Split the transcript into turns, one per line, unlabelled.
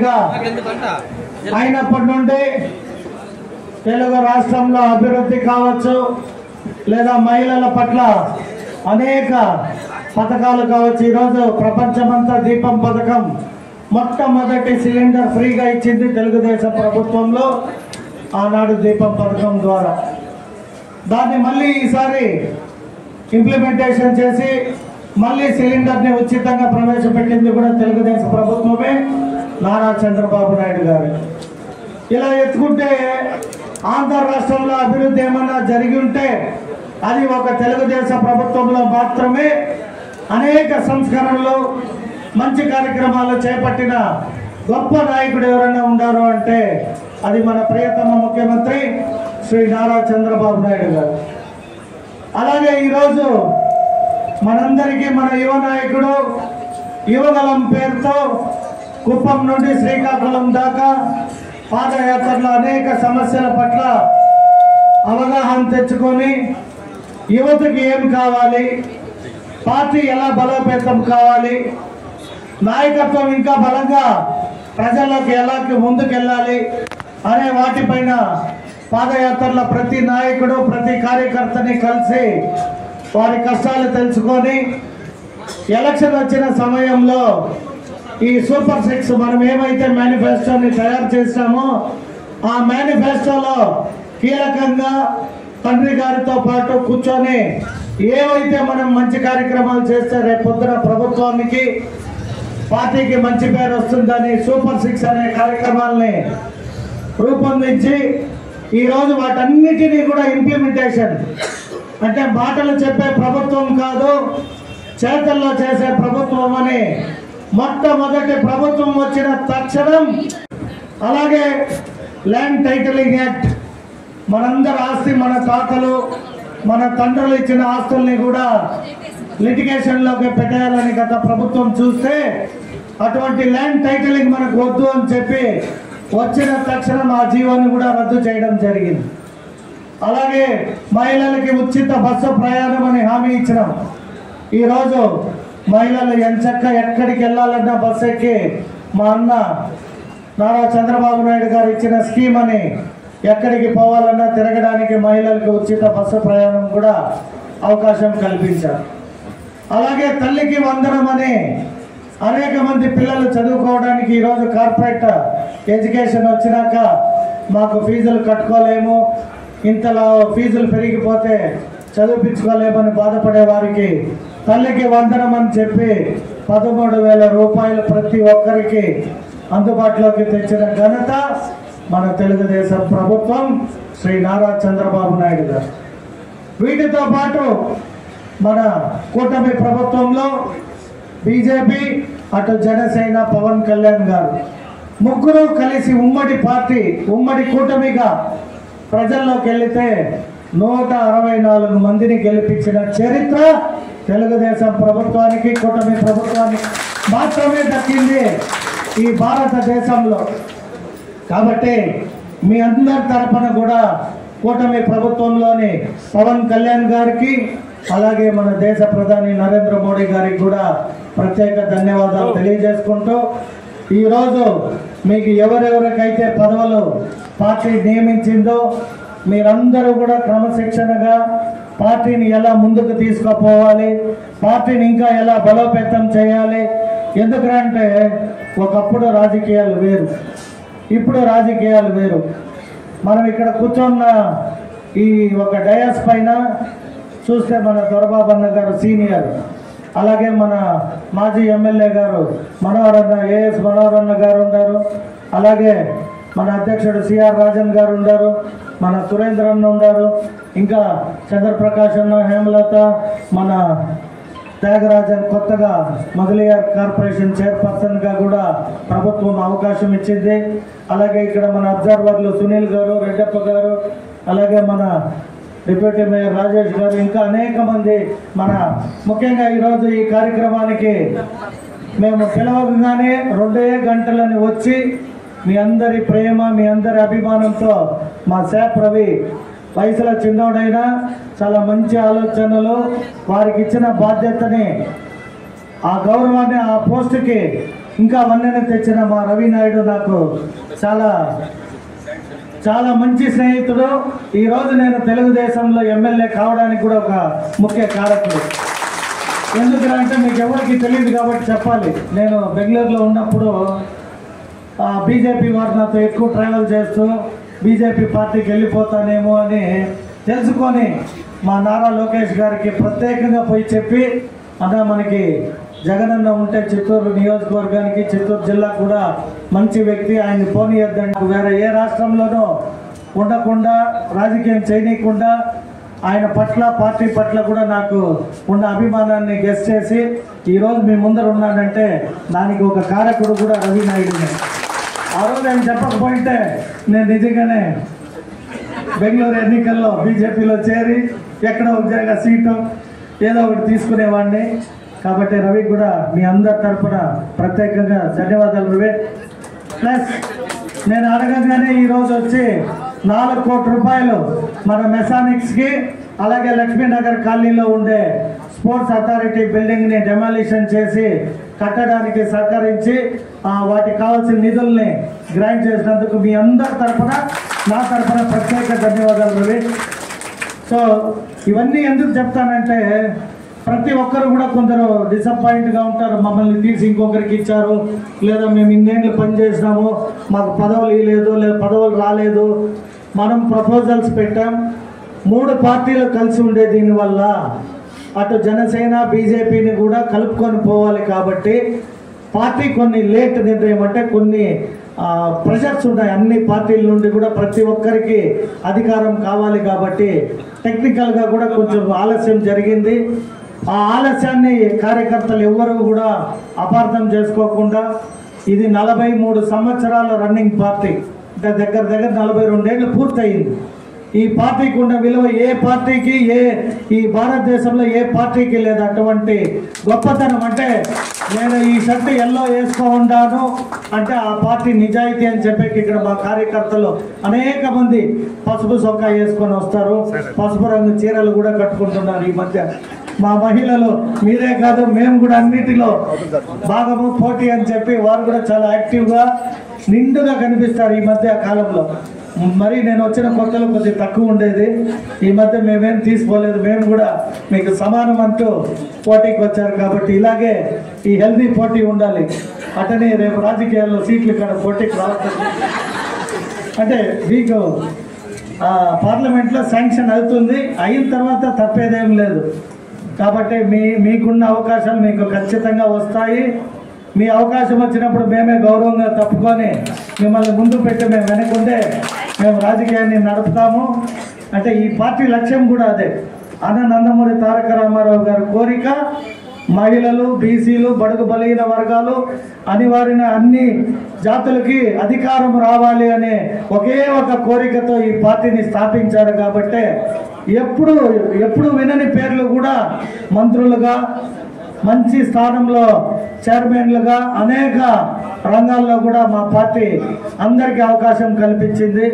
ముఖ్యమంత్రిగా అయినప్పటి నుండి తెలుగు రాష్ట్రంలో అభివృద్ధి కావచ్చు లేదా మహిళల పట్ల అనేక పథకాలు కావచ్చు. ఈరోజు ప్రపంచమంతా దీపం పథకం మొట్టమొదటి సిలిండర్ ఫ్రీగా ఇచ్చింది తెలుగుదేశం ప్రభుత్వంలో ఆనాడు దీపం పథకం ద్వారా. దాన్ని మళ్ళీ ఈసారి ఇంప్లిమెంటేషన్ చేసి మళ్ళీ సిలిండర్ని ఉచితంగా ప్రవేశపెట్టింది కూడా తెలుగుదేశం ప్రభుత్వమే, నారా చంద్రబాబు నాయుడు గారు. ఇలా ఎత్తుకుంటే ఆంధ్ర రాష్ట్రంలో అభివృద్ధి ఏమన్నా జరిగి ఉంటే అది ఒక తెలుగుదేశం ప్రభుత్వంలో మాత్రమే. అనేక సంస్కరణలు మంచి కార్యక్రమాలు చేపట్టిన గొప్ప నాయకుడు ఎవరైనా ఉన్నారు అంటే అది మన ప్రియతమ ముఖ్యమంత్రి శ్రీ నారా చంద్రబాబు నాయుడు గారు. అలాగే ఈరోజు మనందరికీ మన యువ నాయకుడు యువగలం పేరుతో కుప్పం నుండి శ్రీకాకుళం దాకా పాదయాత్రలో అనేక సమస్యల పట్ల అవగాహన తెచ్చుకొని యువతకి ఏం కావాలి, పార్టీ ఎలా బలోపేతం కావాలి, నాయకత్వం ఇంకా బలంగా ప్రజల్లోకి ఎలా ముందుకెళ్ళాలి అనే వాటిపైన పాదయాత్రలో ప్రతి నాయకుడు ప్రతి కార్యకర్తని కలిసి వారి కష్టాలు తెలుసుకొని ఎలక్షన్ వచ్చిన సమయంలో ఈ సూపర్ 6 మనం ఏమైతే మేనిఫెస్టోని తయారు చేస్తామో ఆ మేనిఫెస్టోలో కీలకంగా తండ్రి గారితో పాటు కూర్చొని ఏవైతే మనం మంచి కార్యక్రమాలు చేస్తే రేపు పొద్దున ప్రభుత్వానికి పార్టీకి మంచి పేరు వస్తుందని సూపర్ 6 అనే కార్యక్రమాలని రూపొందించి ఈరోజు వాటన్నిటినీ కూడా ఇంప్లిమెంటేషన్ అంటే మాటలు చెప్పే ప్రభుత్వం కాదు చేతల్లో చేసే ప్రభుత్వం అని మొట్టమొదటి ప్రభుత్వం వచ్చిన తక్షణం. అలాగే ల్యాండ్ టైటిలింగ్ యాక్ట్ మనందరి ఆస్తి మన తాతలు మన తండ్రులు ఇచ్చిన ఆస్తుల్ని కూడా లిటిగేషన్లోకి పెట్టేయాలని గత ప్రభుత్వం చూస్తే అటువంటి ల్యాండ్ టైటిలింగ్ మనకు వద్దు అని చెప్పి వచ్చిన తక్షణం ఆ జీవోని కూడా రద్దు చేయడం జరిగింది. అలాగే మహిళలకి ఉచిత బస్సు ప్రయాణం అని హామీ ఇచ్చినాం. ఈరోజు మహిళలు ఎంచక్క ఎక్కడికి వెళ్ళాలన్నా బస్సు ఎక్కి మా అన్న నారా చంద్రబాబు నాయుడు గారు ఇచ్చిన స్కీమ్ అని ఎక్కడికి పోవాలన్నా తిరగడానికి మహిళలకు ఉచిత బస్సు ప్రయాణం కూడా అవకాశం కల్పించారు. అలాగే తల్లికి వందనం అని అనేక మంది పిల్లలు చదువుకోవడానికి ఈరోజు కార్పొరేట్ ఎడ్యుకేషన్ వచ్చినాక మాకు ఫీజులు కట్టుకోలేము, ఇంతలా ఫీజులు పెరిగిపోతే చదివించుకోలేమని బాధపడే వారికి తల్లికి వందనం అని చెప్పి 13,000 రూపాయలు ప్రతి ఒక్కరికి అందుబాటులోకి తెచ్చిన ఘనత మన తెలుగుదేశం ప్రభుత్వం శ్రీ నారా చంద్రబాబు నాయుడు గారు. వీటితో పాటు మన కూటమి ప్రభుత్వంలో బీజేపీ అటు జనసేన పవన్ కళ్యాణ్ గారు ముగ్గురు కలిసి ఉమ్మడి పార్టీ ఉమ్మడి కూటమిగా ప్రజల్లోకి వెళితే 164 మందిని గెలిపించిన చరిత్ర తెలుగుదేశం ప్రభుత్వానికి కూటమి ప్రభుత్వానికి మాత్రమే దక్కింది ఈ భారతదేశంలో. కాబట్టి మీ అందరి తరపున కూడా కూటమి ప్రభుత్వంలోని పవన్ కళ్యాణ్ గారికి అలాగే మన దేశ ప్రధాని నరేంద్ర మోడీ గారికి కూడా ప్రత్యేక ధన్యవాదాలు తెలియజేసుకుంటూ ఈరోజు మీకు ఎవరెవరికైతే పదవులు పార్టీ నియమించిందో మీరందరూ కూడా క్రమశిక్షణగా పార్టీని ఎలా ముందుకు తీసుకుపోవాలి, పార్టీని ఇంకా ఎలా బలోపేతం చేయాలి. ఎందుకంటే ఒకప్పుడు రాజకీయాలు వేరు, ఇప్పుడు రాజకీయాలు వేరు. మనం ఇక్కడ కూర్చున్న ఈ ఒక డయాస్ పైన చూస్తే మన దొరబాబన్న గారు సీనియర్, అలాగే మన మాజీ ఎమ్మెల్యే గారు మనోహరన్న ఏఎస్ మనోహరన్న గారు ఉన్నారు, అలాగే మన అధ్యక్షుడు సిఆర్ రాజన్ గారు ఉన్నారు, మన సురేంద్ర అన్న ఉన్నారు, ఇంకా చంద్రప్రకాష్ అన్న, హేమలత, మన త్యాగరాజన్ కొత్తగా మొదలియార్ కార్పొరేషన్ చైర్పర్సన్గా కూడా ప్రభుత్వం అవకాశం ఇచ్చింది. అలాగే ఇక్కడ మన అబ్జర్వర్లు సునీల్ గారు, రెడ్డప్ప గారు, అలాగే మన డిప్యూటీ మేయర్ రాజేష్ గారు, ఇంకా అనేక మంది మన ముఖ్యంగా ఈరోజు ఈ కార్యక్రమానికి మేము పిలవగానే 2 గంటలని వచ్చి మీ అందరి ప్రేమ మీ అందరి అభిమానంతో మా శాప్ రవి వయసులో చిన్నోడైనా చాలా మంచి ఆలోచనలు, వారికి ఇచ్చిన బాధ్యతని ఆ గౌరవాన్ని ఆ పోస్టుకి ఇంకా వన్నెను తెచ్చిన మా రవి నాయుడు నాకు చాలా చాలా మంచి స్నేహితుడు. ఈరోజు నేను తెలుగుదేశంలో ఎమ్మెల్యే కావడానికి కూడా ఒక ముఖ్య కారకుడు. ఎందుకంటే మీకు ఎవరికి తెలియదు కాబట్టి చెప్పాలి. నేను బెంగళూరులో ఉన్నప్పుడు బీజేపీ వారు నాతో ఎక్కువ ట్రావెల్ చేస్తూ బీజేపీ పార్టీకి వెళ్ళిపోతానేమో అని తెలుసుకొని మా నారా లోకేష్ గారికి ప్రత్యేకంగా పోయి చెప్పి, అన్న మనకి జగనన్న ఉంటే చిత్తూరు నియోజకవర్గానికి, చిత్తూరు జిల్లా కూడా మంచి వ్యక్తి, ఆయన్ని పోనీయద్దండి, వేరే ఏ రాష్ట్రంలోనూ ఉండకుండా రాజకీయం చేయనీయకుండా ఆయన పట్ల పార్టీ పట్ల కూడా నాకు ఉన్న అభిమానాన్ని గెస్ చేసి ఈరోజు మీ ముందర ఉన్నాడంటే దానికి ఒక కారకుడు కూడా రవి నాయుడునే. ఆ రోజు ఆయన చెప్పకపోయింటే నేను నిజంగానే బెంగళూరు ఎన్నికల్లో బీజేపీలో చేరి ఎక్కడో ఒక సీటు ఏదో ఒకటి తీసుకునేవాడిని. కాబట్టి రవి కూడా మీ అందరి తరఫున ప్రత్యేకంగా ధన్యవాదాలు రవి. ప్లస్ నేను అడగగానే ఈరోజు వచ్చి 4 కోట్ల రూపాయలు మన మెకానిక్స్కి, అలాగే లక్ష్మీనగర్ కాలనీలో ఉండే స్పోర్ట్స్ అథారిటీ బిల్డింగ్ని డెమాలిషన్ చేసి కట్టడానికి సహకరించి వాటికి కావాల్సిన నిధుల్ని గ్రాంట్ చేసినందుకు మీ అందరి తరఫున, నా తరఫున ప్రత్యేక ధన్యవాదాలు రవి. సో ఇవన్నీ ఎందుకు చెప్తానంటే ప్రతి ఒక్కరు కూడా కొందరు డిసప్పాయింట్గా ఉంటారు. మమ్మల్ని తీసి ఇంకొకరికి ఇచ్చారు, లేదా మేము ఇన్నేళ్ళు పనిచేసినాము మాకు పదవులు ఇవ్వలేదు, లేదా పదవులు రాలేదు. మనం ప్రపోజల్స్ పెట్టాం. 3 పార్టీలు కలిసి ఉండే దీనివల్ల అటు జనసేన బీజేపీని కూడా కలుపుకొని పోవాలి. కాబట్టి పార్టీ కొన్ని లేట్ నిర్ణయం అంటే కొన్ని ప్రెషర్స్ ఉన్నాయి అన్ని పార్టీల నుండి కూడా, ప్రతి ఒక్కరికి అధికారం కావాలి కాబట్టి టెక్నికల్గా కూడా కొంచెం ఆలస్యం జరిగింది. ఆ ఆలస్యాన్ని కార్యకర్తలు ఎవ్వరూ కూడా అపార్థం చేసుకోకుండా, ఇది 43 సంవత్సరాల రన్నింగ్ పార్టీ, అంటే దగ్గర 42 ఏళ్ళు పూర్తయింది. ఈ పార్టీకి ఉన్న విలువ ఏ పార్టీకి, ఈ భారతదేశంలో ఏ పార్టీకి లేదు. అటువంటి గొప్పతనం అంటే నేను ఈ షర్ట్ ఎల్లో వేసుకో ఉన్నాను అంటే ఆ పార్టీ నిజాయితీ అని చెప్పేకి ఇక్కడ మా కార్యకర్తలు అనేక మంది పసుపు చొక్కా వేసుకొని వస్తారు, పసుపు రంగు చీరలు కూడా కట్టుకుంటున్నారు. ఈ మధ్య మా మహిళలు మీరే కాదు మేము కూడా అన్నిటిలో భాగము పోటీ అని చెప్పి వారు కూడా చాలా యాక్టివ్గా నిండుగా కనిపిస్తారు ఈ మధ్య కాలంలో. మరి నేను వచ్చిన కొత్తలో కొద్దిగా తక్కువ ఉండేది, ఈ మధ్య మేమేం తీసుకోలేదు, మేము కూడా మీకు సమానం అంటూ పోటీకి వచ్చారు. కాబట్టి ఇలాగే ఈ హెల్దీ పోటీ ఉండాలి. అటనే రేపు రాజకీయాల్లో సీట్లు ఇక్కడ పోటీకి రావట్లేదు. అంటే మీకు పార్లమెంట్లో శాంక్షన్ అవుతుంది, అయిన తర్వాత తప్పేదేం లేదు. కాబట్టి మీకున్న అవకాశాలు మీకు ఖచ్చితంగా వస్తాయి. మీ అవకాశం వచ్చినప్పుడు మేమే గౌరవంగా తప్పుకొని మిమ్మల్ని ముందు పెట్టి మేము వెనకుంటే మేము రాజకీయాన్ని నడుపుతాము. అంటే ఈ పార్టీ లక్ష్యం కూడా అదే. అన్న నందమూరి తారక రామారావు గారి కోరిక మహిళలు, బీసీలు, బడుగు బలహీన వర్గాలు, అనివార్య అన్ని జాతులకి అధికారం రావాలి అనే ఒకే ఒక కోరికతో ఈ పార్టీని స్థాపించారు. కాబట్టి ఎప్పుడు వినని పేర్లు కూడా మంత్రులుగా, మంచి స్థానంలో చైర్మన్లుగా, అనేక రంగాల్లో కూడా మా పార్టీ అందరికీ అవకాశం కల్పించింది.